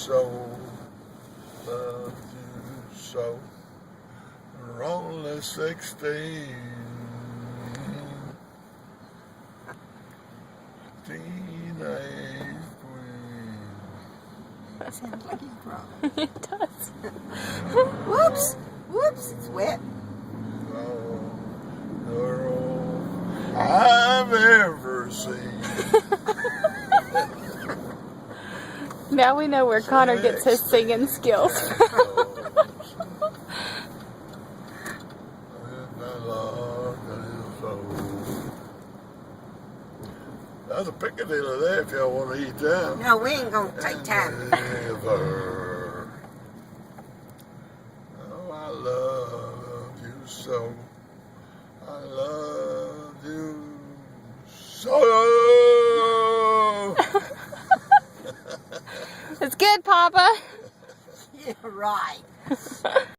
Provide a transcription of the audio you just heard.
so, love you so. We're only 16. Teenage queen. That sounds like he's drunk. It does. Whoops! Whoops! It's wet. Oh, girl I've ever seen. Now we know where Connor gets his singing skills. That's a picadilly there if y'all want to eat that. No, we ain't gonna take time. Ever. Oh, I love you so. I love you so. It's good, Papa. Yeah, right.